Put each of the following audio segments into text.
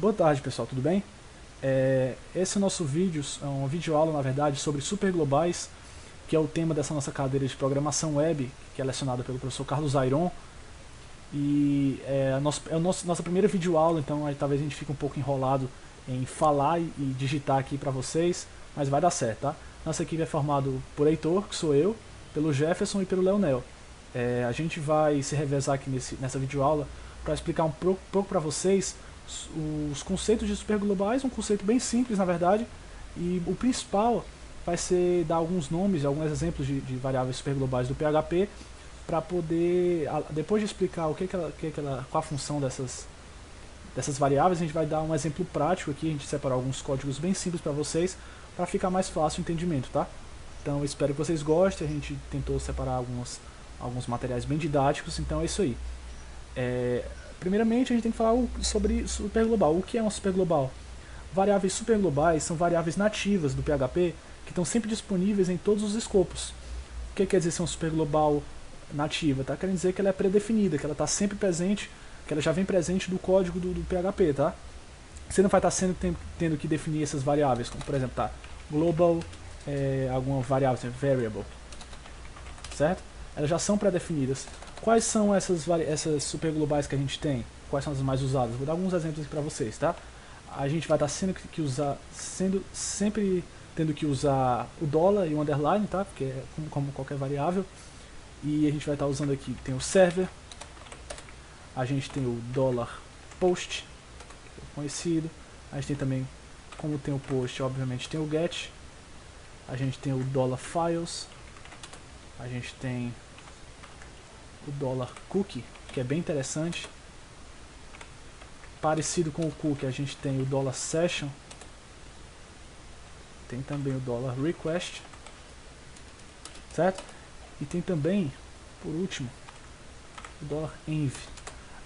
Boa tarde, pessoal, tudo bem? Esse é o nosso vídeo, é uma videoaula, na verdade, sobre superglobais, que é o tema dessa nossa cadeira de programação web, que é lecionada pelo professor Carlos Ayron. E nossa primeira videoaula, então aí talvez a gente fique um pouco enrolado em falar e digitar aqui para vocês, mas vai dar certo, tá? Nossa equipe é formada por Heitor, que sou eu, pelo Jefferson e pelo Leonel. A gente vai se revezar aqui nessa videoaula para explicar um pouco para vocês os conceitos de superglobais, um conceito bem simples na verdade, e o principal vai ser dar alguns nomes, alguns exemplos de variáveis superglobais do PHP, para poder, depois de explicar qual a função dessas variáveis, a gente vai dar um exemplo prático aqui, a gente separou alguns códigos bem simples para vocês, para ficar mais fácil o entendimento, tá? Então eu espero que vocês gostem, a gente tentou separar alguns materiais bem didáticos, então é isso aí. Primeiramente a gente tem que falar sobre superglobal. O que é uma superglobal? Variáveis superglobais são variáveis nativas do PHP que estão sempre disponíveis em todos os escopos. O que quer dizer ser uma superglobal nativa? Tá querendo dizer que ela é pré-definida, que ela está sempre presente, que ela já vem presente do código do PHP, tá? Você não vai estar tendo que definir essas variáveis, como por exemplo, tá, global, alguma variável, variable, certo? Elas já são pré-definidas. Quais são essas superglobais que a gente tem? Quais são as mais usadas? Vou dar alguns exemplos aqui para vocês, tá? A gente vai estar sempre tendo que usar o dólar e o underline, tá? Porque é como qualquer variável. E a gente vai estar usando aqui, tem o server, a gente tem o dollar post, que é conhecido. A gente tem também, como tem o post, obviamente tem o get. A gente tem o dollar files. A gente tem o dollar cookie, que é bem interessante. Parecido com o cookie, a gente tem o dollar session. Tem também o dollar request, certo? E tem também, por último, o dollar env.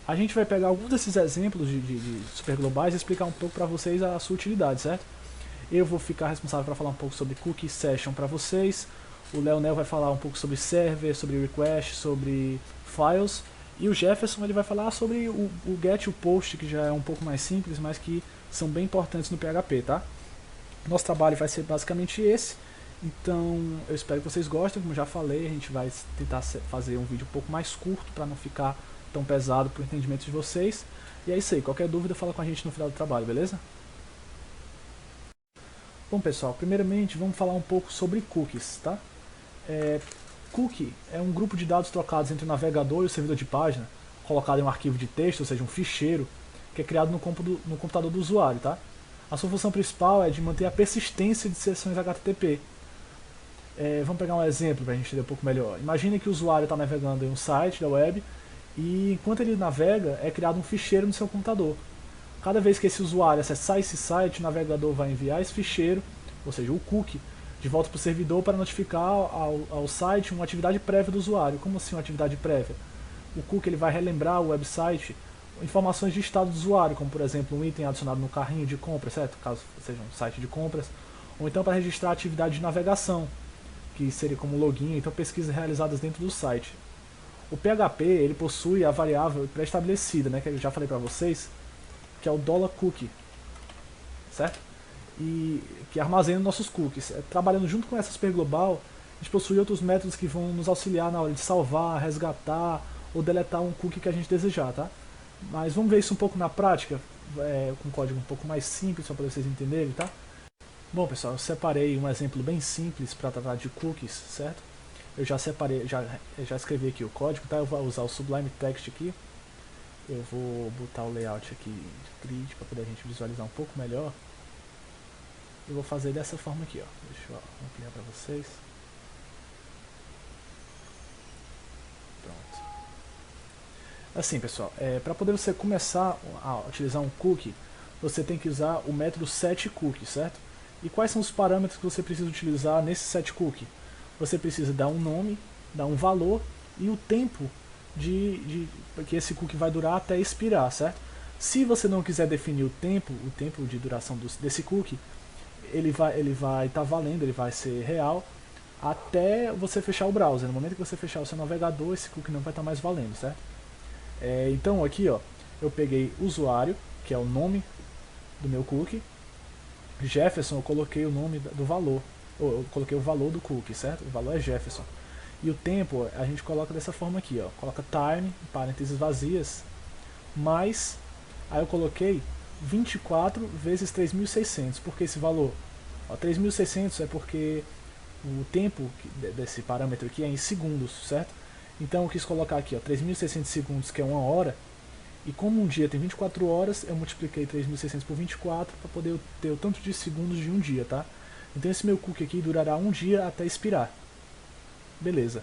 A gente vai pegar alguns desses exemplos de superglobais e explicar um pouco para vocês a sua utilidade, certo? Eu vou ficar responsável para falar um pouco sobre cookie session para vocês. O Leonel vai falar um pouco sobre server, sobre request, sobre files. E o Jefferson ele vai falar sobre o get e o post, que já é um pouco mais simples, mas que são bem importantes no PHP, tá? Nosso trabalho vai ser basicamente esse. Então eu espero que vocês gostem, como já falei, a gente vai tentar fazer um vídeo um pouco mais curto para não ficar tão pesado para o entendimento de vocês. E é isso aí, qualquer dúvida fala com a gente no final do trabalho, beleza? Bom pessoal, primeiramente vamos falar um pouco sobre cookies, tá? Cookie é um grupo de dados trocados entre o navegador e o servidor de página, colocado em um arquivo de texto, ou seja, um ficheiro, que é criado no computador do usuário, tá? A sua função principal é de manter a persistência de sessões HTTP. Vamos pegar um exemplo para a gente entender um pouco melhor. Imagine que o usuário está navegando em um site da web e enquanto ele navega é criado um ficheiro no seu computador. Cada vez que esse usuário acessar esse site, o navegador vai enviar esse ficheiro, ou seja, o cookie, de volta para o servidor para notificar ao site uma atividade prévia do usuário. Como assim uma atividade prévia? O cookie ele vai relembrar o website informações de estado do usuário, como por exemplo um item adicionado no carrinho de compras, certo? Caso seja um site de compras, ou então para registrar atividade de navegação, que seria como login, então pesquisas realizadas dentro do site. O PHP ele possui a variável pré-estabelecida, né, que eu já falei para vocês, que é o $cookie, certo? E que armazena nossos cookies. Trabalhando junto com essa superglobal, a gente possui outros métodos que vão nos auxiliar na hora de salvar, resgatar ou deletar um cookie que a gente desejar, tá? Mas vamos ver isso um pouco na prática, com um código um pouco mais simples, só para vocês entenderem, tá? Bom pessoal, eu separei um exemplo bem simples para tratar de cookies, certo? Eu já separei, já escrevi aqui o código, tá? Eu vou usar o Sublime Text aqui. Eu vou botar o layout aqui de grid para poder a gente visualizar um pouco melhor. Eu vou fazer dessa forma aqui, ó. Deixa eu ampliar para vocês. Pronto. Assim, pessoal, para poder você começar a utilizar um cookie, você tem que usar o método setCookie, certo? E quais são os parâmetros que você precisa utilizar nesse setCookie? Você precisa dar um nome, dar um valor e o tempo que esse cookie vai durar até expirar, certo? Se você não quiser definir o tempo de duração desse cookie, ele vai estar valendo, ele vai ser real até você fechar o browser. No momento que você fechar o seu navegador, esse cookie não vai estar mais valendo, certo? Então aqui, ó, eu peguei usuário, que é o nome do meu cookie. Jefferson, eu coloquei o nome do valor, ou eu coloquei o valor do cookie, certo? O valor é Jefferson. E o tempo a gente coloca dessa forma aqui, ó. Coloca time, parênteses vazias, mais, aí eu coloquei 24 vezes 3.600. Por que esse valor? Ó, 3.600 é porque o tempo desse parâmetro aqui é em segundos, certo? Então eu quis colocar aqui, ó, 3.600 segundos, que é uma hora, e como um dia tem 24 horas, eu multipliquei 3.600 por 24 para poder ter o tanto de segundos de um dia, tá? Então esse meu cookie aqui durará um dia até expirar. Beleza.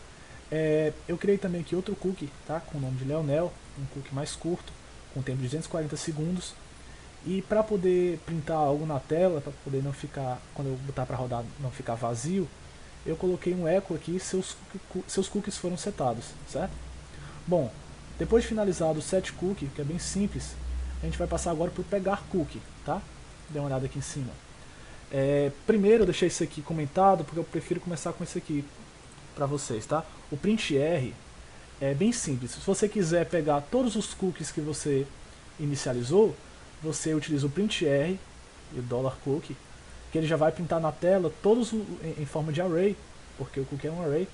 Eu criei também aqui outro cookie, tá? Com o nome de Leonel, um cookie mais curto, com tempo de 240 segundos. E para poder printar algo na tela, para poder não ficar, quando eu botar para rodar, não ficar vazio, eu coloquei um eco aqui, seus cookies foram setados, certo? Bom, depois de finalizado o set cookie, que é bem simples, a gente vai passar agora para o pegar cookie, tá? Dê uma olhada aqui em cima. Primeiro eu deixei isso aqui comentado, porque eu prefiro começar com isso aqui para vocês, tá? O print R é bem simples. Se você quiser pegar todos os cookies que você inicializou, você utiliza o print R e o $cookie, que ele já vai pintar na tela todos em forma de array, porque o cookie é um array,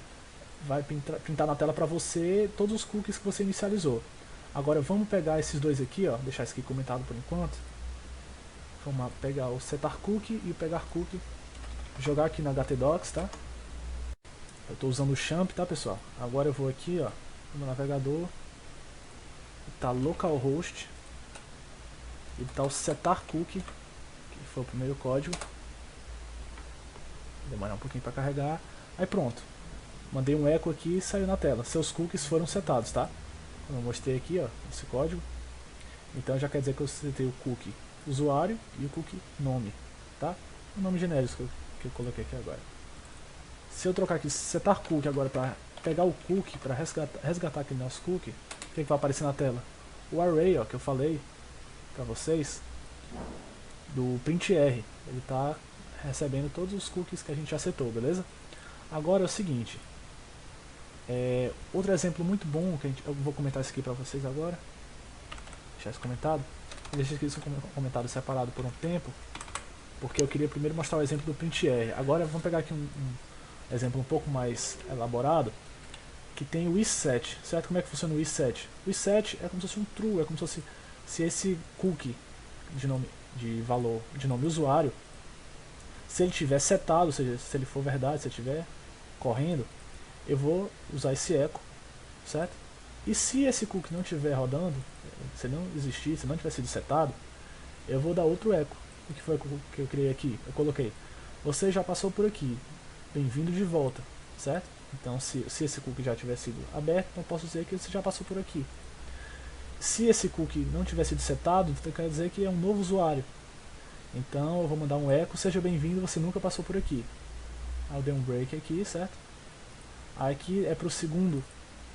vai pintar na tela para você todos os cookies que você inicializou. Agora vamos pegar esses dois aqui, ó, deixar isso aqui comentado por enquanto. Vamos pegar o setar cookie e o pegar cookie, jogar aqui na htdocs, tá? Eu estou usando o champ, tá, pessoal? Agora eu vou aqui, ó, no navegador, tá localhost, e tá o setar cookie, que foi o primeiro código. Demorar um pouquinho para carregar. Aí pronto. Mandei um eco aqui e saiu na tela. Seus cookies foram setados, tá? Como eu mostrei aqui, ó, esse código. Então já quer dizer que eu setei o cookie usuário e o cookie nome, tá? O nome genérico que eu coloquei aqui agora. Se eu trocar aqui setar cookie agora para pegar o cookie, para resgatar aquele nosso cookie, o que vai aparecer na tela? O array, ó, que eu falei para vocês, do print R. Ele está recebendo todos os cookies que a gente já setou, beleza? Agora é o seguinte, outro exemplo muito bom, que eu vou comentar isso aqui para vocês agora, deixar isso comentado, eu deixei isso comentado separado por um tempo, porque eu queria primeiro mostrar o exemplo do print R. Agora vamos pegar aqui um exemplo um pouco mais elaborado, que tem o isSet, certo? Como é que funciona o isSet? O isSet é como se fosse um true, é como se fosse, se esse cookie de valor de nome usuário, se ele tiver setado, ou seja, se ele for verdade, se ele estiver correndo, eu vou usar esse eco, certo? E se esse cookie não estiver rodando, se não existir, se não tiver sido setado, eu vou dar outro eco. O que foi que eu criei aqui? Eu coloquei, você já passou por aqui, bem-vindo de volta, certo? Então se esse cookie já tiver sido aberto, eu posso dizer que você já passou por aqui. Se esse cookie não tiver sido setado, então quer dizer que é um novo usuário. Então eu vou mandar um eco, seja bem-vindo, você nunca passou por aqui. Aí eu dei um break aqui, certo? Aí aqui é para o segundo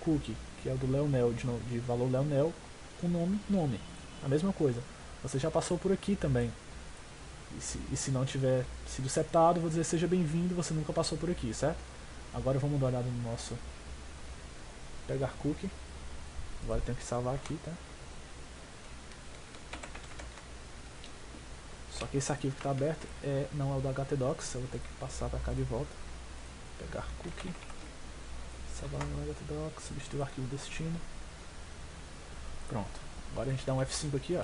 cookie, que é o do Leonel, de valor Leonel, com nome. A mesma coisa. Você já passou por aqui também. E se não tiver sido setado, vou dizer seja bem-vindo, você nunca passou por aqui, certo? Agora vamos dar uma olhada no nosso pegar cookie. Agora eu tenho que salvar aqui, tá? Só que esse arquivo que está aberto não é o da htdocs, eu vou ter que passar para cá de volta. Pegar cookie, salvar no htdocs, substituir o arquivo destino. Pronto. Agora a gente dá um F5 aqui, ó.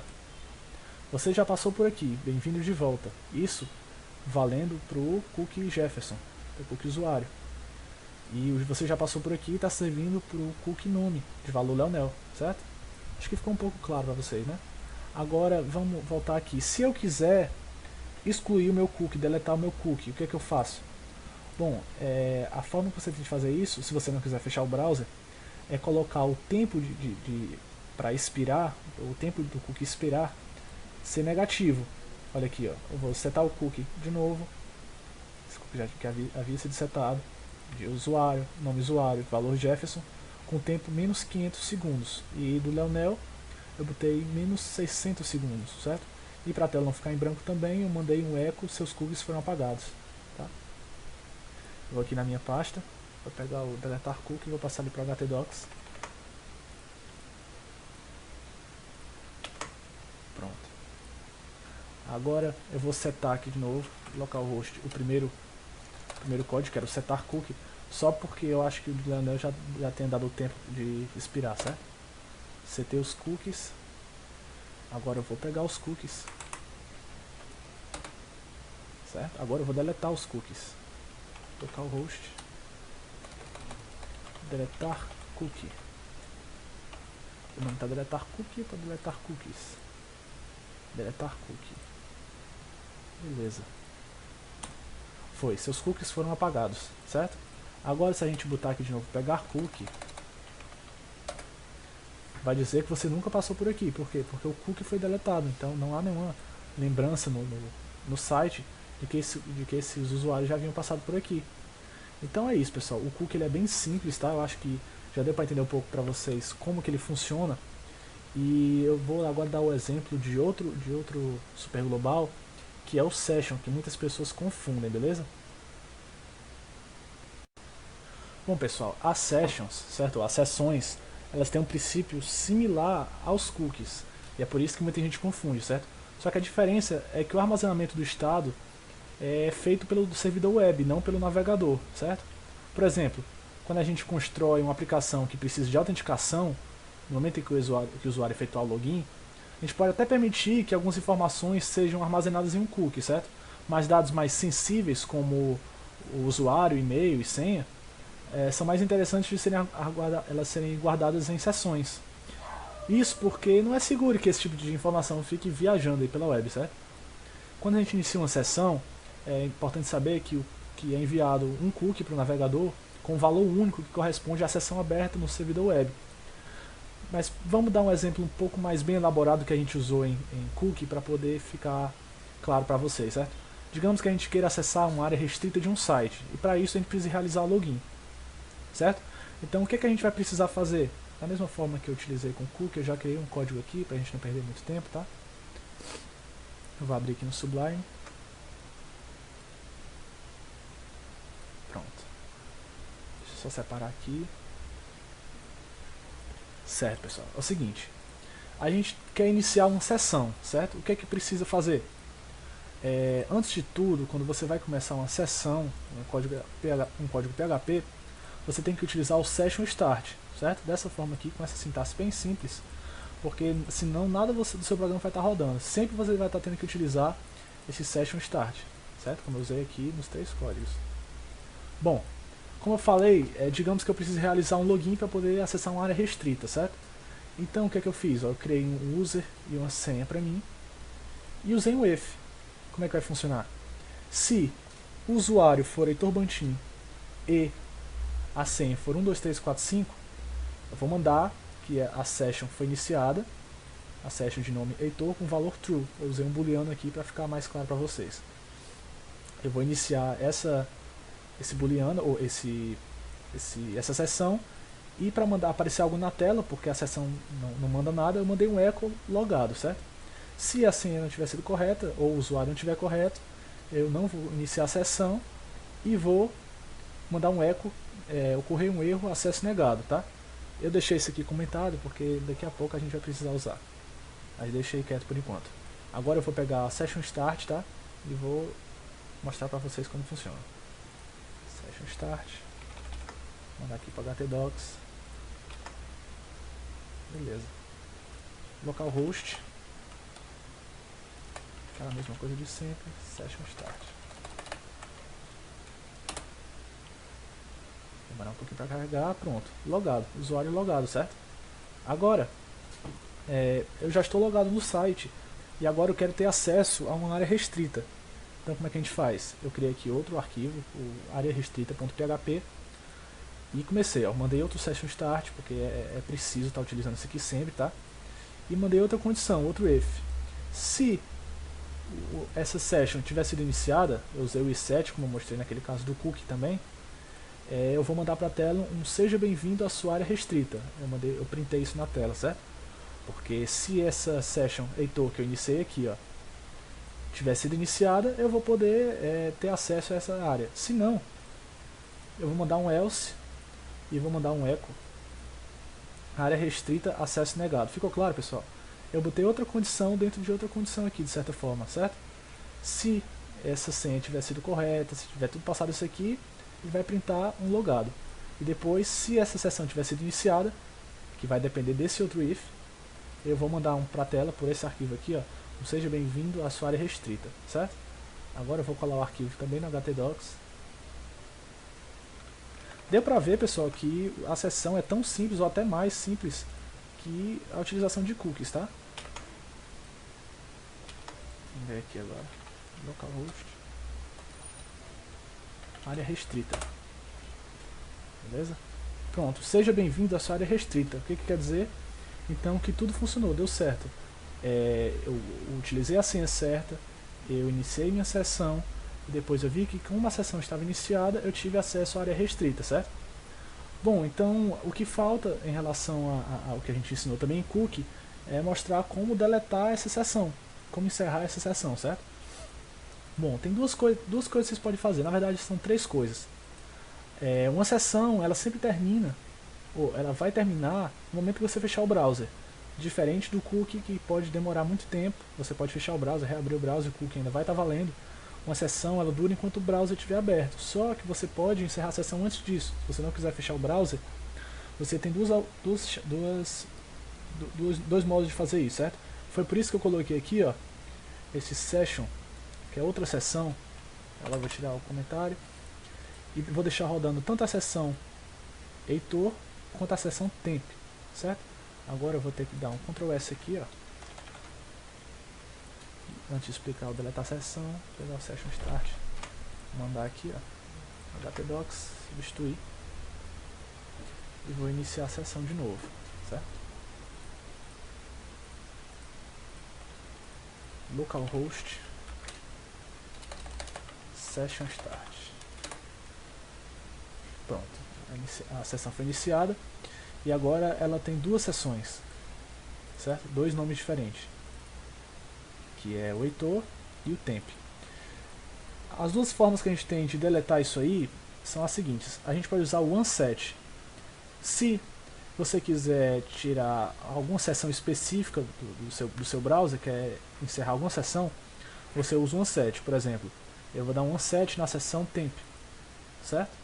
Você já passou por aqui, bem-vindo de volta. Isso valendo para o cookie Jefferson, o cookie usuário. E você já passou por aqui e está servindo para o cookie nome, de valor Leonel, certo? Acho que ficou um pouco claro para vocês, né? Agora vamos voltar aqui. Se eu quiser excluir o meu cookie, deletar o meu cookie, o que é que eu faço? Bom, a forma que você tem de fazer isso, se você não quiser fechar o browser, é colocar o tempo para expirar, o tempo do cookie expirar, ser negativo. Olha aqui, ó, eu vou setar o cookie de novo, esse cookie já que havia sido setado, de usuário, nome usuário, valor Jefferson, com tempo menos 500 segundos. E do Leonel eu botei menos 600 segundos, certo? E para a tela não ficar em branco também, eu mandei um eco, seus cookies foram apagados. Tá? Eu vou aqui na minha pasta, vou pegar o deletar cookie e vou passar ele para o htdocs. Pronto. Agora eu vou setar aqui de novo, localhost, o primeiro código, que era o setar cookie, só porque eu acho que o Leonel já tem dado o tempo de expirar, certo? Setei os cookies. Agora eu vou pegar os cookies, certo? Agora eu vou deletar os cookies. Localhost, deletar cookie. O nome está deletar cookie para deletar cookies. Deletar cookie. Beleza. Foi, seus cookies foram apagados, certo? Agora se a gente botar aqui de novo, pegar cookie, vai dizer que você nunca passou por aqui. Por quê? Porque o cookie foi deletado, então não há nenhuma lembrança no site de que esses usuários já haviam passado por aqui. Então é isso, pessoal. O cookie ele é bem simples, tá? Eu acho que já deu para entender um pouco para vocês como que ele funciona. E eu vou agora dar o exemplo de outro super global, que é o Session, que muitas pessoas confundem, beleza? Bom, pessoal, as Sessions, certo? As sessões, elas têm um princípio similar aos cookies. E é por isso que muita gente confunde, certo? Só que a diferença é que o armazenamento do estado é feito pelo servidor web, não pelo navegador, certo? Por exemplo, quando a gente constrói uma aplicação que precisa de autenticação, no momento em que o usuário efetuar o login, a gente pode até permitir que algumas informações sejam armazenadas em um cookie, certo? Mas dados mais sensíveis, como o usuário, e-mail e senha, são mais interessantes de elas serem guardadas em sessões. Isso porque não é seguro que esse tipo de informação fique viajando aí pela web, certo? Quando a gente inicia uma sessão, é importante saber que é enviado um cookie para o navegador com um valor único que corresponde à sessão aberta no servidor web. Mas vamos dar um exemplo um pouco mais bem elaborado que a gente usou em cookie para poder ficar claro para vocês, certo? Digamos que a gente queira acessar uma área restrita de um site, e para isso a gente precisa realizar o login, certo? Então o que a gente vai precisar fazer? Da mesma forma que eu utilizei com cookie, eu já criei um código aqui para a gente não perder muito tempo, tá? Eu vou abrir aqui no Sublime. Pronto. Deixa eu só separar aqui. Certo, pessoal. É o seguinte. A gente quer iniciar uma sessão, certo? O que é que precisa fazer? Antes de tudo, quando você vai começar uma sessão, um código PHP, você tem que utilizar o Session Start, certo? Dessa forma aqui, com essa sintaxe bem simples, porque senão nada do seu programa vai estar rodando. Sempre você vai estar tendo que utilizar esse Session Start, certo? Como eu usei aqui nos 3 códigos. Bom, como eu falei, digamos que eu preciso realizar um login para poder acessar uma área restrita, certo? Então o que é que eu fiz? Eu criei um user e uma senha para mim e usei um if. Como é que vai funcionar? Se o usuário for Heitor Bantin e a senha for 12345, eu vou mandar que a session foi iniciada, a session de nome Heitor com valor true. Eu usei um booleano aqui para ficar mais claro para vocês. Eu vou iniciar esse booleano ou essa sessão, e para mandar aparecer algo na tela, porque a sessão não manda nada, eu mandei um echo logado, certo? Se a senha não tiver sido correta ou o usuário não estiver correto, eu não vou iniciar a sessão e vou mandar um echo, ocorreu um erro, acesso negado, tá? Eu deixei isso aqui comentado porque daqui a pouco a gente vai precisar usar, mas deixei quieto por enquanto. Agora eu vou pegar a Session Start, tá? E vou mostrar para vocês como funciona. Session Start, mandar aqui para htdocs, beleza. Localhost, aquela mesma coisa de sempre, Session Start. Demorar um pouquinho para carregar, pronto, logado, usuário logado, certo? Agora, eu já estou logado no site e agora eu quero ter acesso a uma área restrita. Então como é que a gente faz? Eu criei aqui outro arquivo, o arearestrita.php, e comecei, mandei outro session start, porque é preciso estar utilizando isso aqui sempre, tá? E mandei outra condição, outro if. Se essa session tiver sido iniciada, eu usei o i7, como eu mostrei naquele caso do cookie também, eu vou mandar para a tela um seja bem-vindo à sua área restrita. Eu printei isso na tela, certo? Porque se essa session Heitor que eu iniciei aqui, ó, tiver sido iniciada, eu vou poder ter acesso a essa área. Se não, eu vou mandar um else e vou mandar um echo área restrita, acesso negado. Ficou claro, pessoal? eu botei outra condição dentro de outra condição aqui, de certa forma, certo? Se essa senha tiver sido correta, se tiver tudo passado isso aqui, ele vai printar um logado. E depois, se essa sessão tiver sido iniciada, que vai depender desse outro if, eu vou mandar um para a tela por esse arquivo aqui, ó, seja bem-vindo à sua área restrita, certo? Agora eu vou colar o arquivo também no htdocs. Deu para ver, pessoal, que a sessão é tão simples ou até mais simples que a utilização de cookies, tá? Vamos ver aqui agora. Localhost. Área restrita. Beleza? Pronto, seja bem-vindo à sua área restrita. O que quer dizer? Então que tudo funcionou, deu certo. Eu utilizei a senha certa, eu iniciei minha sessão, e depois eu vi que como a sessão estava iniciada, eu tive acesso à área restrita, certo? Bom, então o que falta em relação ao que a gente ensinou também em cookie é mostrar como deletar essa sessão, como encerrar essa sessão, certo? Bom, tem duas coisas que vocês podem fazer, na verdade são três coisas. Uma sessão, ela sempre termina, ou ela vai terminar no momento que você fechar o browser. Diferente do cookie, que pode demorar muito tempo, você pode fechar o browser, reabrir o browser, o cookie ainda vai estar valendo. Uma sessão, ela dura enquanto o browser estiver aberto, só que você pode encerrar a sessão antes disso. Se você não quiser fechar o browser, você tem dois modos de fazer isso, certo? Foi por isso que eu coloquei aqui, ó, esse session, que é outra sessão. Ela vou tirar o comentário e vou deixar rodando tanto a sessão Heitor quanto a sessão temp, certo? Agora eu vou ter que dar um Ctrl S aqui, ó. Antes de explicar o deletar a sessão, pegar o session start, mandar aqui, ó, htdocs, substituir e vou iniciar a sessão de novo, certo? Localhost session start. Pronto, a sessão foi iniciada e agora ela tem duas sessões, certo? Dois nomes diferentes, que é o Heitor e o temp. As duas formas que a gente tem de deletar isso aí são as seguintes. A gente pode usar o onset. Se você quiser tirar alguma sessão específica do seu browser, quer encerrar alguma sessão, você usa o onset. Por exemplo, eu vou dar um onset na sessão temp, certo?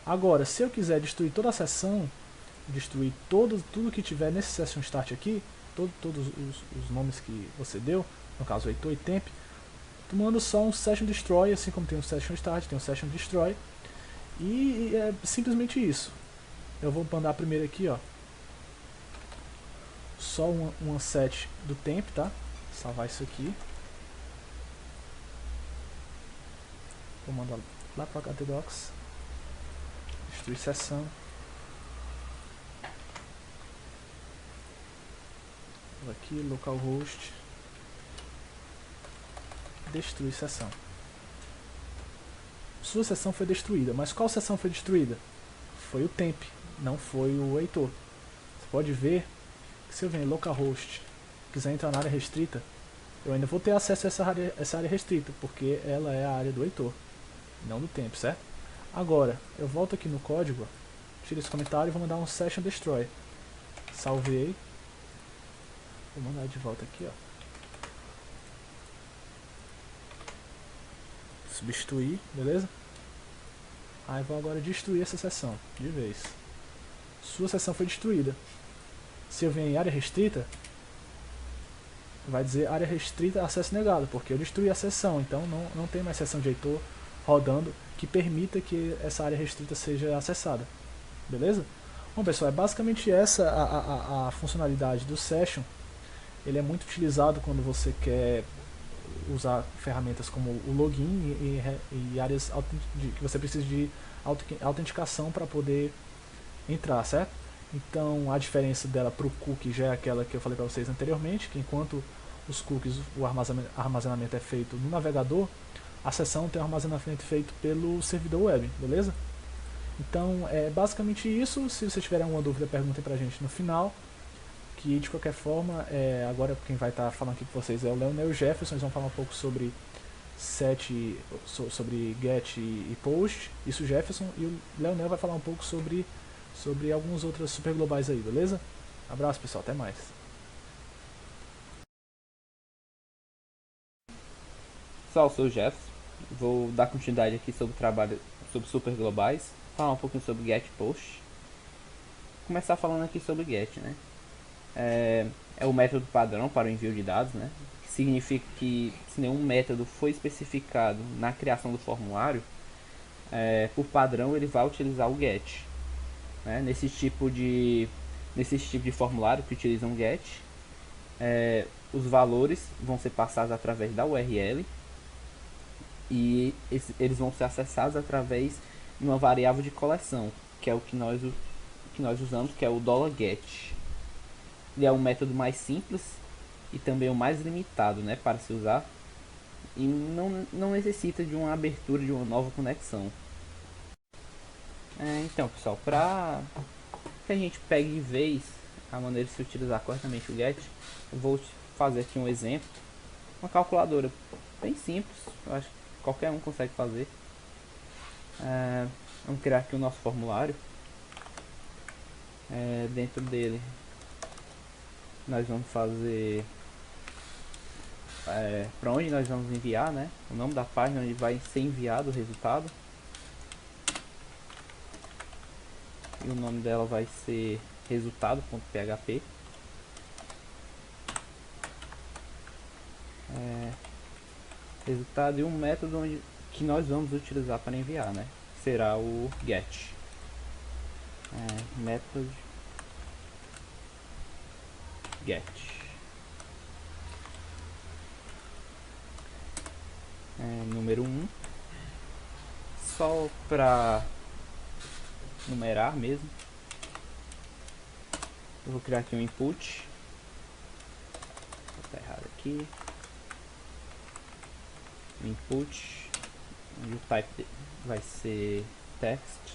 Agora, se eu quiser destruir toda a sessão, destruir tudo que tiver nesse session start aqui, todos os nomes que você deu, no caso Heitor e temp, tu manda só um session destroy, assim como tem um session start, tem um session destroy, e é simplesmente isso. Eu vou mandar primeiro aqui, ó, só um onset do temp, tá? Salvar isso aqui. Vou mandar lá para o htdocs, destruir sessão. Vou aqui, localhost, destruir sessão. Sua sessão foi destruída, mas qual sessão foi destruída? Foi o temp, não foi o Heitor. Você pode ver que se eu venho em localhost, quiser entrar na área restrita, eu ainda vou ter acesso a essa área restrita, porque ela é a área do Heitor, não do temp, certo? Agora, eu volto aqui no código, tiro esse comentário e vou mandar um session destroy. Salvei. Vou mandar de volta aqui, ó. Substituir, beleza? Aí vou agora destruir essa sessão, de vez. Sua sessão foi destruída. Se eu venho em área restrita, vai dizer área restrita, acesso negado, porque eu destruí a sessão, então não tem mais sessão de Heitor rodando que permita que essa área restrita seja acessada. Beleza? Bom, pessoal, é basicamente essa a funcionalidade do Session. Ele é muito utilizado quando você quer usar ferramentas como o login e áreas que você precisa de autenticação para poder entrar, certo? Então a diferença dela para o cookie já é aquela que eu falei para vocês anteriormente, que enquanto os cookies, o armazenamento é feito no navegador, a sessão tem o armazenamento feito pelo servidor web, beleza? Então é basicamente isso. Se vocês tiverem alguma dúvida, perguntem pra gente no final, que de qualquer forma, agora quem vai estar falando aqui com vocês é o Leonel e o Jefferson. Eles vão falar um pouco sobre sobre get e post, isso o Jefferson, e o Leonel vai falar um pouco sobre algumas outras super globais aí, beleza? Abraço, pessoal, até mais. Pessoal, eu sou o Jefferson. Vou dar continuidade aqui sobre o trabalho sobre super globais, falar um pouquinho sobre get post. Começar falando aqui sobre get, né? É o método padrão para o envio de dados, né? Que significa que se nenhum método foi especificado na criação do formulário, por padrão ele vai utilizar o get. Né? Nesse tipo de formulário que utilizam get, os valores vão ser passados através da URL e eles vão ser acessados através de uma variável de coleção, que é o que nós usamos, que é o $get. Ele é um método mais simples e também o mais limitado, né, para se usar, e não necessita de uma abertura de uma nova conexão. Então, pessoal, para que a gente pegue de vez a maneira de se utilizar corretamente o get, eu vou fazer aqui um exemplo, uma calculadora bem simples, eu acho que qualquer um consegue fazer. Vamos criar aqui o nosso formulário. Dentro dele nós vamos fazer para onde nós vamos enviar, né? O nome da página onde vai ser enviado o resultado, e o nome dela vai ser resultado.php. Resultado e um método que nós vamos utilizar para enviar, né? Será o get. Método get. Número 1, só para numerar mesmo. Eu vou criar aqui um input. Tá errado aqui. Input, onde o type vai ser text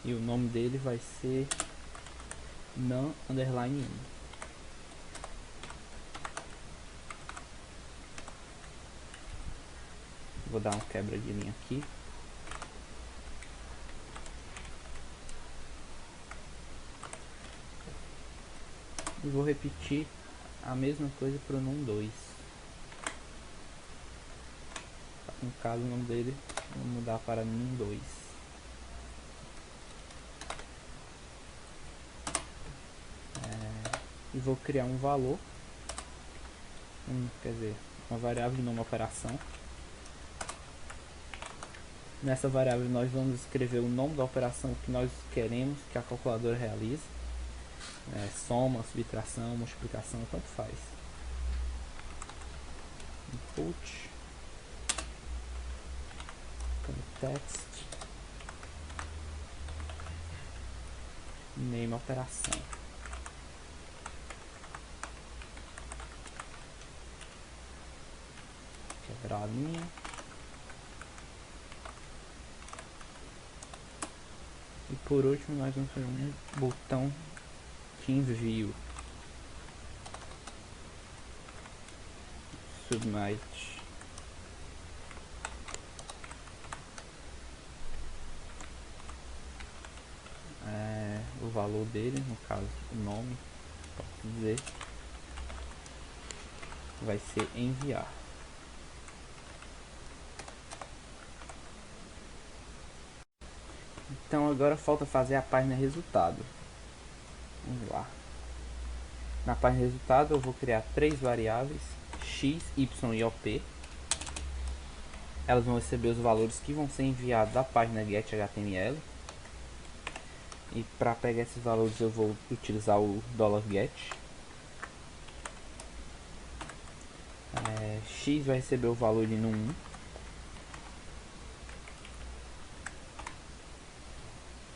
e o nome dele vai ser num_1. Vou dar uma quebra de linha aqui. E vou repetir a mesma coisa para o num2. No caso, o nome dele vou mudar para num2. E vou criar um valor, quer dizer, uma variável de nome operação. Nessa variável nós vamos escrever o nome da operação que nós queremos que a calculadora realize. Soma, subtração, multiplicação, tanto faz. Input, text, name operação. Quebrar a linha. E por último nós vamos fazer um botão de envio. Submit. O valor dele, no caso o nome, posso dizer, vai ser enviar. Então agora falta fazer a página resultado. Vamos lá. Na página resultado eu vou criar 3 variáveis, x, y e op. Elas vão receber os valores que vão ser enviados da página get.html. E para pegar esses valores eu vou utilizar o $get. X vai receber o valor de num1.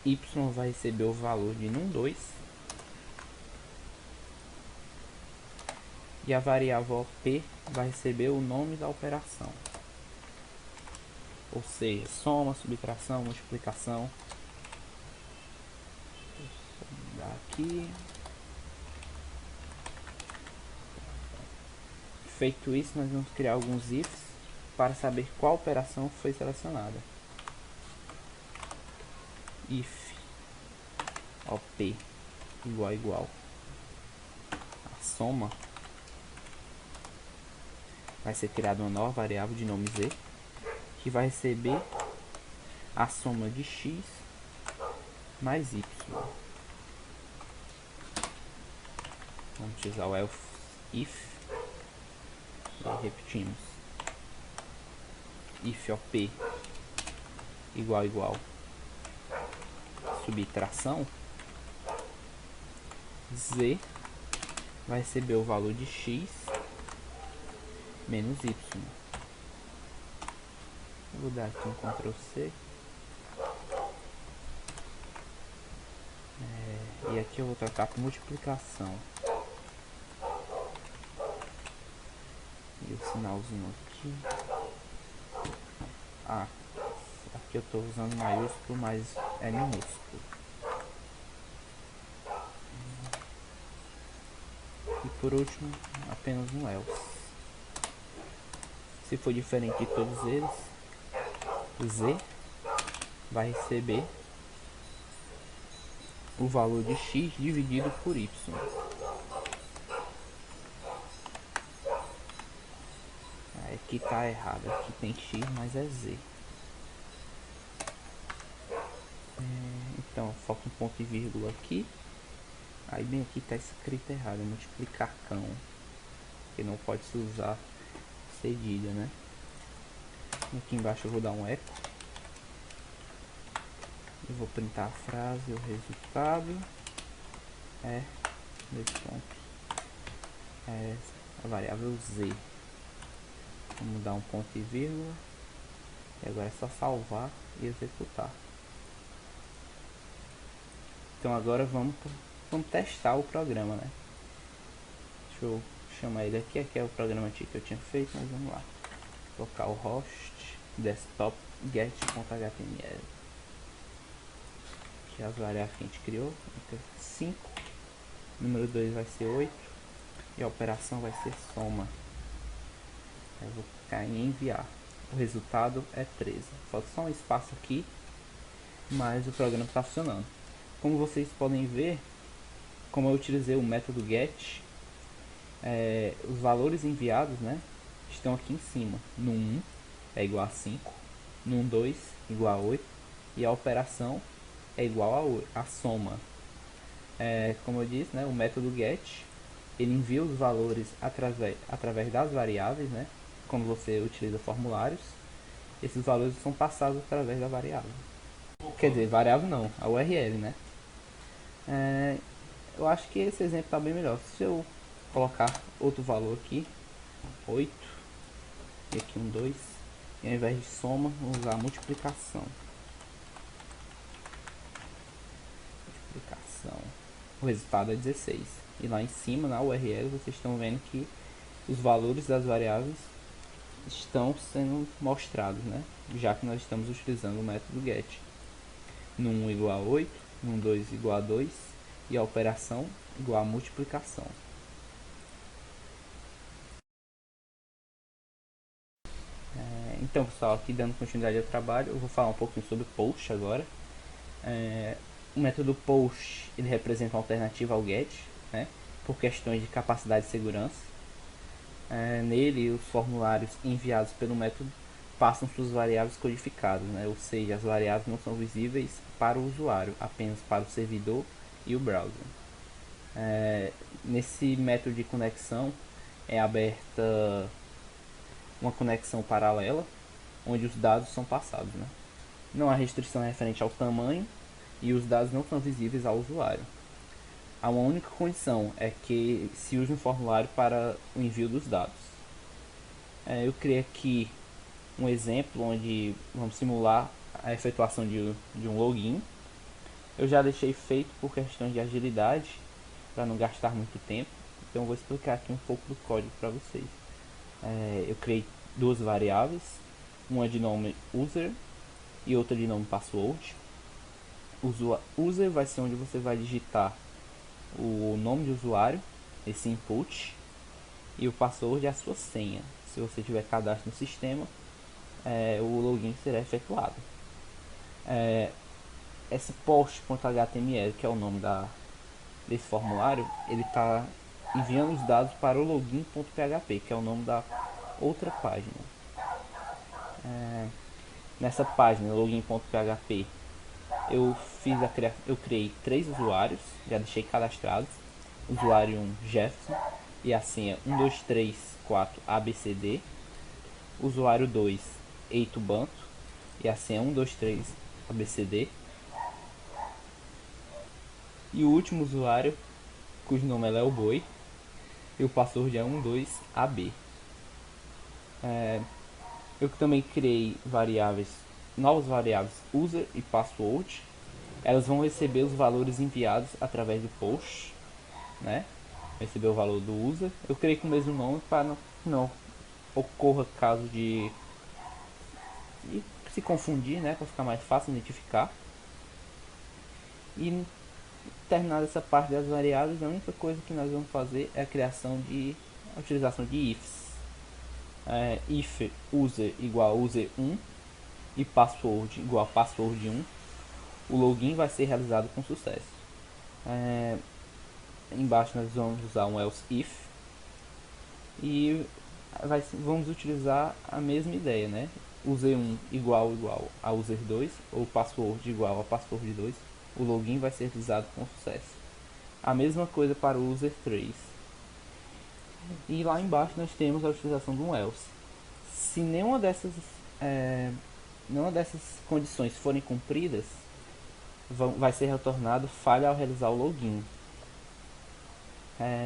Y vai receber o valor de num2. E a variável P vai receber o nome da operação. Ou seja, soma, subtração, multiplicação. Vou mudar aqui. Feito isso, nós vamos criar alguns ifs para saber qual operação foi selecionada. If op igual a soma vai ser criada uma nova variável de nome z, que vai receber a soma de x mais y. Vamos utilizar o else if, e repetimos, if op igual subtração, z vai receber o valor de x menos y. Vou dar aqui um Ctrl C. E aqui eu vou trocar por multiplicação. E o sinalzinho aqui. Aqui eu estou usando maiúsculo, mas é minúsculo. E por último, apenas um else. Se for diferente de todos eles, z vai receber o valor de x dividido por y. Aqui tá errado, aqui tem x, mas é z. Então falta um ponto e vírgula aqui. Aí bem aqui tá escrito errado, multiplicar cão, que não pode se usar cedilha, né? Aqui embaixo eu vou dar um eco. Eu vou printar a frase, o resultado é, nesse ponto, é a variável z. Vamos dar um ponto e vírgula. E agora é só salvar e executar. Então agora vamos testar o programa, né? Deixa eu chamar ele aqui. Aqui é o programa que eu tinha feito, mas vamos lá. Colocar o host desktop get.html. Aqui as variáveis que a gente criou. 5. Número 2 vai ser 8. E a operação vai ser soma. Eu vou clicar em enviar. O resultado é 13. Falta só um espaço aqui, mas o programa está funcionando. Como vocês podem ver, como eu utilizei o método get, os valores enviados, né, estão aqui em cima. No 1 é igual a 5, no 2 igual a 8 e a operação é igual a soma. Como eu disse, né, o método get ele envia os valores através das variáveis, né? Quando você utiliza formulários, esses valores são passados através da variável. Quer dizer, variável não, a URL, né? Eu acho que esse exemplo está bem melhor. Se eu colocar outro valor aqui, 8, e aqui um 2, e ao invés de soma, vamos usar multiplicação. O resultado é 16. E lá em cima, na URL, vocês estão vendo que os valores das variáveis estão sendo mostrados, né? Já que nós estamos utilizando o método get. No 1 igual a 8, no 2 igual a 2 e a operação igual a multiplicação. Então pessoal, aqui dando continuidade ao trabalho, eu vou falar um pouquinho sobre post agora. O método post ele representa uma alternativa ao get, né? Por questões de capacidade e segurança. Nele, os formulários enviados pelo método passam suas variáveis codificadas, né? Ou seja, as variáveis não são visíveis para o usuário, apenas para o servidor e o browser. Nesse método de conexão é aberta uma conexão paralela, onde os dados são passados, né? Não há restrição referente ao tamanho e os dados não são visíveis ao usuário. Há uma única condição, é que se use um formulário para o envio dos dados. Eu criei aqui um exemplo onde vamos simular a efetuação de um login. Eu já deixei feito por questões de agilidade, para não gastar muito tempo. Então eu vou explicar aqui um pouco do código para vocês. Eu criei duas variáveis, uma de nome user e outra de nome password. User vai ser onde você vai digitar o nome de usuário, esse input, e o password é a sua senha. Se você tiver cadastro no sistema, o login será efetuado. Esse post.html, que é o nome desse formulário, ele está enviando os dados para o login.php, que é o nome da outra página. Nessa página, login.php, eu criei 3 usuários, já deixei cadastrados. Usuário 1, Jefferson, e a senha 1234 ABCD. Usuário 2, Eito Banto, e a senha 123 ABCD. E o último usuário, cujo nome é Léo Boi, e o password é 12AB. Eu também criei novas variáveis user e password. Elas vão receber os valores enviados através do post, né? Receber o valor do user. Eu criei com o mesmo nome para não ocorra caso de se confundir, né? Para ficar mais fácil identificar. E terminada essa parte das variáveis, a única coisa que nós vamos fazer é a utilização de ifs. If user igual a user1 e password igual a password1, o login vai ser realizado com sucesso. Embaixo nós vamos usar um else if e vamos utilizar a mesma ideia, né? User1 igual a user2 ou password igual a password2, o login vai ser realizado com sucesso. A mesma coisa para o user3. E lá embaixo nós temos a utilização de um else. Se nenhuma dessas condições forem cumpridas, vai ser retornado falha ao realizar o login.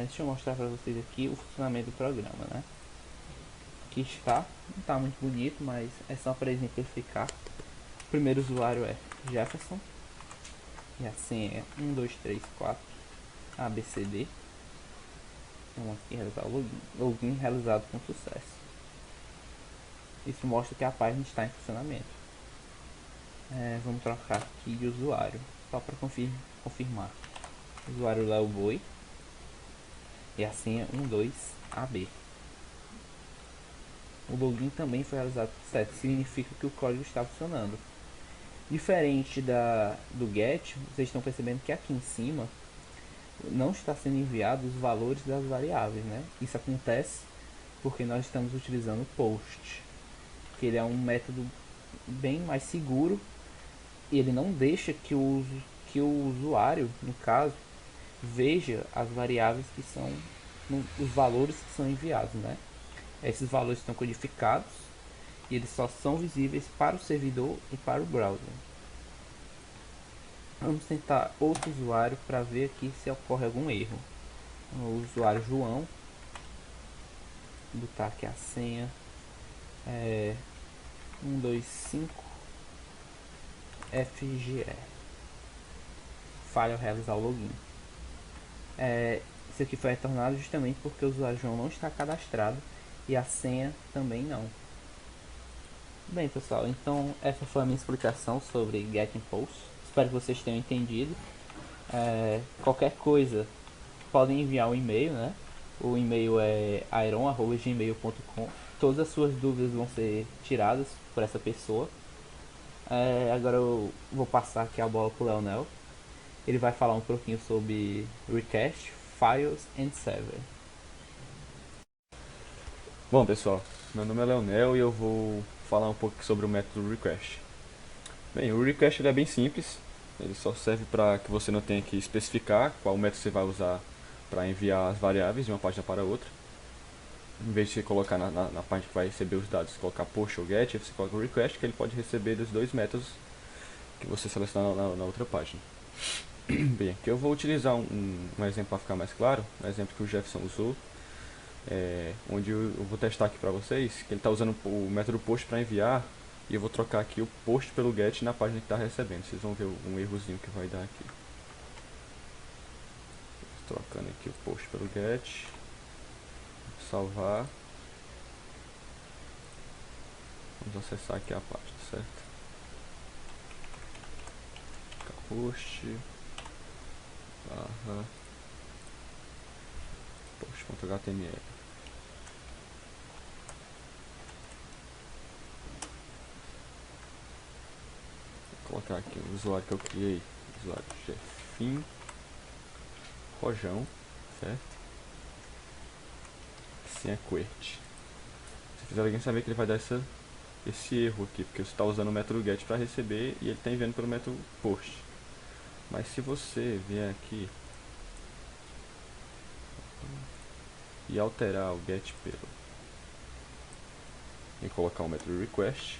Deixa eu mostrar para vocês aqui o funcionamento do programa, né? Aqui não está muito bonito, mas é só para exemplificar. O primeiro usuário é Jefferson e a senha é 1234 ABCD. Vamos aqui realizar o login realizado com sucesso. Isso mostra que a página está em funcionamento. Vamos trocar aqui de usuário, só para confirmar. Usuário Léo Boi e a senha 12AB. O login também foi realizado com sucesso, significa que o código está funcionando. Diferente do get, vocês estão percebendo que aqui em cima não está sendo enviado os valores das variáveis, né? Isso acontece porque nós estamos utilizando o post, que ele é um método bem mais seguro e ele não deixa que o usuário, no caso, veja as variáveis que são os valores que são enviados, né? Esses valores estão codificados e eles só são visíveis para o servidor e para o browser. Vamos tentar outro usuário para ver aqui se ocorre algum erro. O usuário João, vou botar aqui a senha 125FGE. Falha ao realizar o login. Isso aqui foi retornado justamente porque o usuário João não está cadastrado e a senha também não. Bem, pessoal, então essa foi a minha explicação sobre Getting Posts. Espero que vocês tenham entendido. Qualquer coisa, podem enviar um e-mail, né? O e-mail é iron@gmail.com. Todas as suas dúvidas vão ser tiradas por essa pessoa. Agora eu vou passar aqui a bola para o Leonel. Ele vai falar um pouquinho sobre Request, Files and Server. Bom, pessoal, meu nome é Leonel e eu vou falar um pouco sobre o método Request. Bem, o Request ele é bem simples, ele só serve para que você não tenha que especificar qual método você vai usar para enviar as variáveis de uma página para outra. Em vez de você colocar na página que vai receber os dados, colocar post ou get, você coloca o request, que ele pode receber dos dois métodos que você selecionar na outra página. Bem, aqui eu vou utilizar um exemplo para ficar mais claro, um exemplo que o Jefferson usou, onde eu vou testar aqui para vocês, que ele está usando o método post para enviar, e eu vou trocar aqui o post pelo get na página que está recebendo. Vocês vão ver um errozinho que vai dar aqui. Trocando aqui o post pelo get. Salvar. Vamos acessar aqui a página, certo? Post post.html. Vou colocar aqui o usuário que eu criei, usuário Jefim Rojão, certo? Assim é QWERTY. Se fizer alguém saber que ele vai dar esse erro aqui, porque você está usando o método get para receber e ele está enviando pelo método post. Mas se você vier aqui e alterar o get pelo e colocar o método request,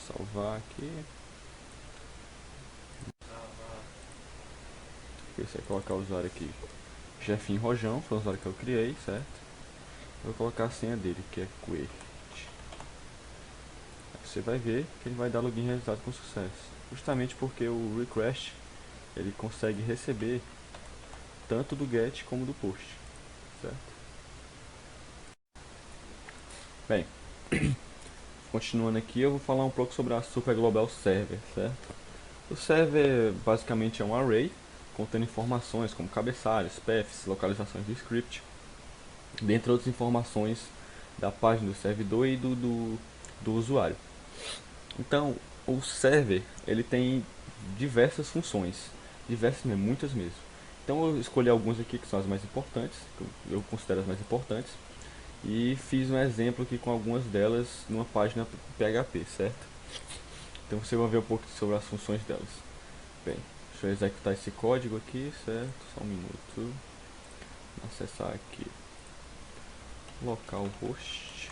salvar aqui, você vai colocar o usuário aqui, Jefinho Rojão, foi o usuário que eu criei, certo? Eu vou colocar a senha dele, que é Quert. Você vai ver que ele vai dar login e resultado com sucesso, justamente porque o request ele consegue receber tanto do get como do post, certo? Bem, continuando aqui, eu vou falar um pouco sobre a Super Global Server, certo? O server basicamente é um array contendo informações como cabeçalhos, paths, localizações do script, dentre outras informações da página do servidor e do usuário. Então, o server ele tem diversas funções, diversas mesmo, muitas mesmo. Então eu escolhi algumas aqui que são as mais importantes, que eu considero as mais importantes, e fiz um exemplo aqui com algumas delas numa página PHP, certo? Então você vai ver um pouco sobre as funções delas. Bem, deixa eu executar esse código aqui, certo? Só um minuto. Acessar aqui localhost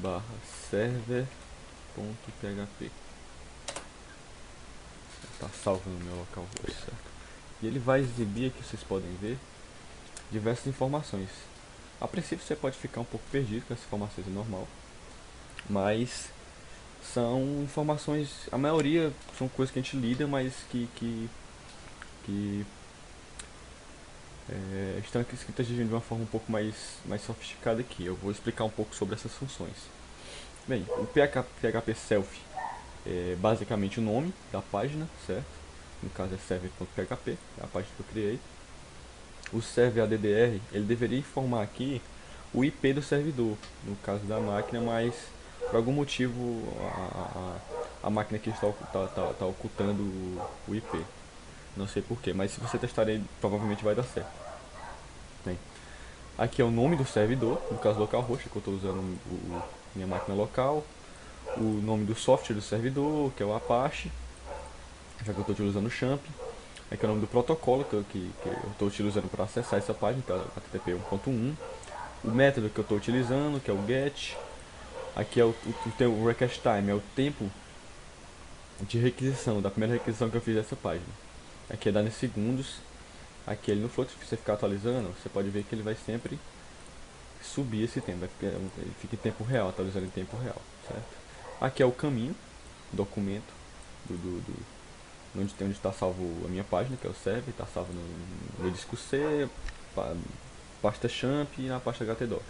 barra server.php. Está salvo no meu localhost, certo? E ele vai exibir aqui, vocês podem ver, diversas informações. A princípio você pode ficar um pouco perdido com essas informações, é normal, mas são informações, a maioria são coisas que a gente lida, mas que estão escritas de uma forma um pouco mais sofisticada aqui. Eu vou explicar um pouco sobre essas funções. Bem, o PHP Self é basicamente o nome da página, certo? No caso é server.php, é a página que eu criei. O server ADDR, ele deveria informar aqui o IP do servidor, no caso da máquina, mas por algum motivo a máquina aqui está ocultando o IP. Não sei porquê, mas se você testar ele, provavelmente vai dar certo. Bem, aqui é o nome do servidor, no caso localhost, que eu estou usando minha máquina local. O nome do software do servidor, que é o Apache, já que eu estou utilizando o Champ. Aqui é o nome do protocolo que eu estou utilizando para acessar essa página, que é o HTTP 1.1. O método que eu estou utilizando, que é o GET. Aqui é o request time, é o tempo de requisição, da primeira requisição que eu fiz dessa página. Aqui é dado em segundos. Aqui ele no fluxo, se você ficar atualizando, você pode ver que ele vai sempre subir esse tempo, ele fica em tempo real, atualizando em tempo real, certo? Aqui é o caminho, documento, onde está salvo a minha página, que é o server, está salvo no disco C, pasta champ e na pasta htdocs.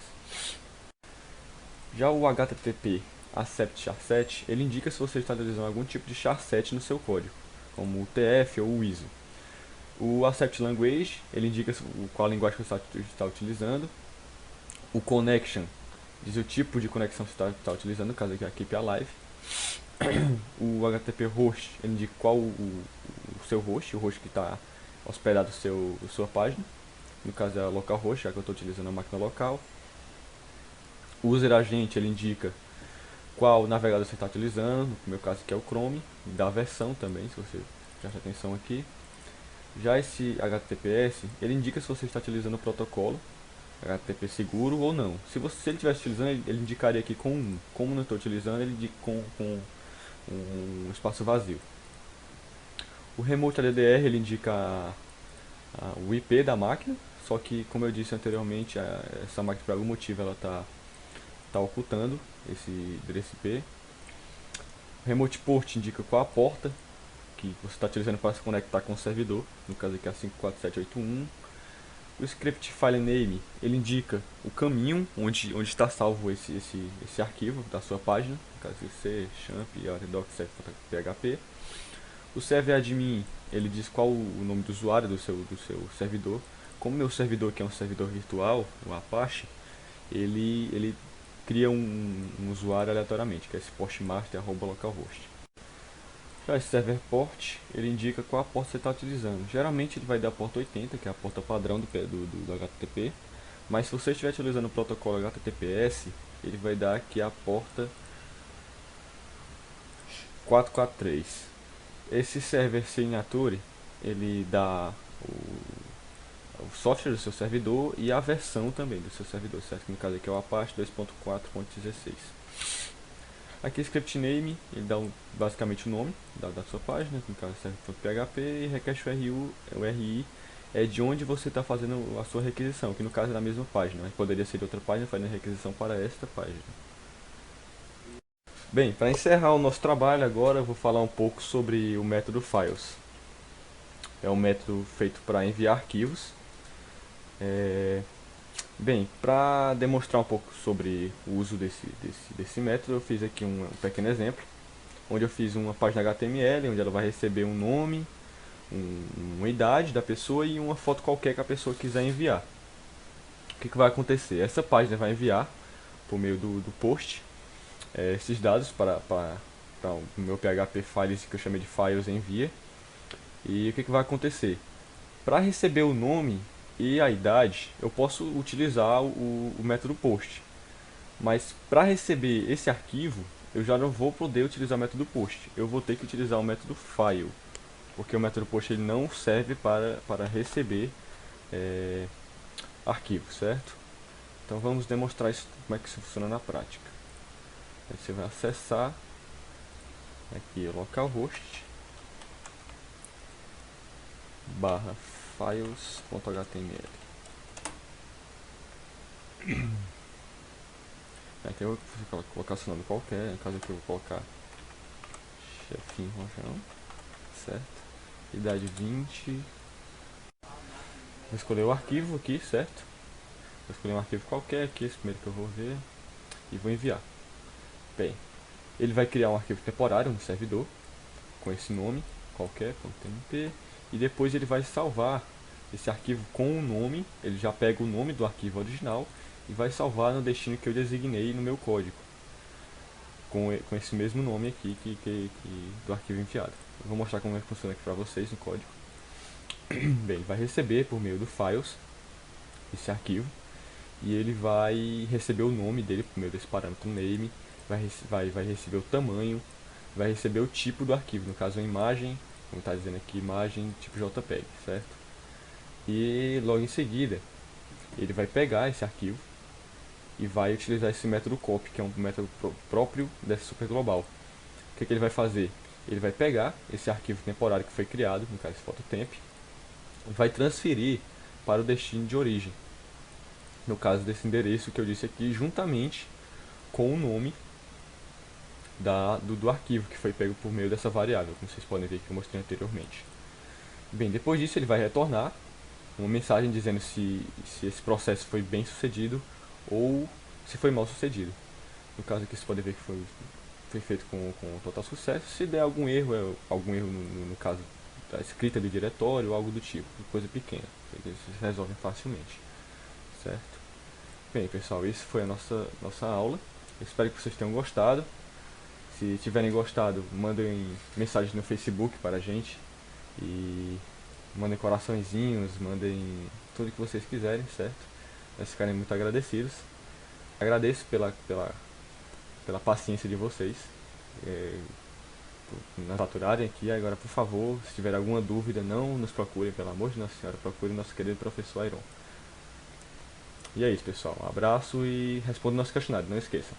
Já o HTTP accept char7, ele indica se você está utilizando algum tipo de char7 no seu código, como o TF ou o ISO. O accept language, ele indica qual linguagem que você está utilizando. O connection diz o tipo de conexão que você está utilizando, no caso aqui é a Keep Alive. O HTTP host, ele indica qual o seu host, o host que está hospedado na sua página. No caso é a localhost, já que eu estou utilizando a máquina local. O user agent, ele indica qual navegador você está utilizando, no meu caso aqui é o Chrome, e dá a versão também, se você prestar atenção aqui. Já esse HTTPS, ele indica se você está utilizando o protocolo HTTP seguro ou não. Se ele estivesse utilizando, ele indicaria aqui com 1. Como não estou utilizando, ele indica com um espaço vazio. O Remote ADDR, ele indica o IP da máquina, só que, como eu disse anteriormente, essa máquina por algum motivo ela está ocultando esse endereço IP. O Remote Port indica qual a porta que você está utilizando para se conectar com o servidor, no caso aqui é a 54781. O script file name, ele indica o caminho onde está salvo esse arquivo da sua página, no caso C, champ, php. O server admin, ele diz qual o nome do usuário do seu servidor. Como meu servidor aqui é um servidor virtual, o Apache, ele cria um usuário aleatoriamente, que é esse postmaster@localhost. Já esse server port, ele indica qual a porta você está utilizando. Geralmente ele vai dar a porta 80, que é a porta padrão do HTTP. Mas se você estiver utilizando o protocolo HTTPS, ele vai dar aqui a porta 443. Esse server signature, ele dá o software do seu servidor e a versão também do seu servidor, certo? Que no caso aqui é o Apache 2.4.16. Aqui script name, ele dá basicamente o nome da sua página, no caso server.php, e request URI é de onde você está fazendo a sua requisição, que no caso é na mesma página, mas poderia ser de outra página fazendo a requisição para esta página. Bem, para encerrar o nosso trabalho agora, eu vou falar um pouco sobre o método files. É um método feito para enviar arquivos. Bem, para demonstrar um pouco sobre o uso desse método, eu fiz aqui um pequeno exemplo, onde eu fiz uma página HTML, onde ela vai receber um nome, uma idade da pessoa e uma foto qualquer que a pessoa quiser enviar. O que vai acontecer? Essa página vai enviar, por meio do post, esses dados para o meu PHP Files, que eu chamei de Files envia. E o que vai acontecer? Para receber o nome e a idade, eu posso utilizar o método post. Mas para receber esse arquivo, eu já não vou poder utilizar o método post. Eu vou ter que utilizar o método file, porque o método post ele não serve para receber arquivos, certo? Então vamos demonstrar isso, como é que isso funciona na prática. Aí você vai acessar aqui localhost barra files.html. Aqui eu vou colocar seu nome qualquer, no caso aqui eu vou colocar Chefinho Rojão, certo? Idade 20. Vou escolher o arquivo aqui, certo? Vou escolher um arquivo qualquer aqui, esse primeiro que eu vou ver, e vou enviar. Bem, ele vai criar um arquivo temporário no servidor, com esse nome qualquer, .tmp, e depois ele vai salvar esse arquivo com o nome, ele já pega o nome do arquivo original e vai salvar no destino que eu designei no meu código, com esse mesmo nome aqui do arquivo enviado. Eu vou mostrar como é que funciona aqui para vocês no código. Bem, ele vai receber por meio do files esse arquivo, e ele vai receber o nome dele por meio desse parâmetro name, vai receber o tamanho, vai receber o tipo do arquivo, no caso a imagem, como está dizendo aqui, imagem tipo JPEG, certo? E logo em seguida, ele vai pegar esse arquivo e vai utilizar esse método copy, que é um método próprio dessa superglobal. O que ele vai fazer? Ele vai pegar esse arquivo temporário que foi criado, no caso fototemp, e vai transferir para o destino de origem, no caso desse endereço que eu disse aqui, juntamente com o nome do arquivo que foi pego por meio dessa variável, como vocês podem ver que eu mostrei anteriormente. Bem, depois disso ele vai retornar uma mensagem dizendo se esse processo foi bem sucedido ou se foi mal sucedido. No caso aqui vocês podem ver que foi feito com total sucesso. Se der algum erro no caso da escrita do diretório ou algo do tipo, coisa pequena, eles resolvem facilmente, certo? Bem, pessoal, isso foi a nossa aula. Eu espero que vocês tenham gostado. Se tiverem gostado, mandem mensagem no Facebook para a gente e mandem coraçõezinhos, mandem tudo que vocês quiserem, certo? Nós ficaremos muito agradecidos. Agradeço pela paciência de vocês nos aturarem aqui. Agora, por favor, se tiver alguma dúvida, não nos procurem, pelo amor de Nossa Senhora, procure nosso querido professor Iron. E é isso, pessoal. Um abraço e responda o nosso questionário, não esqueçam.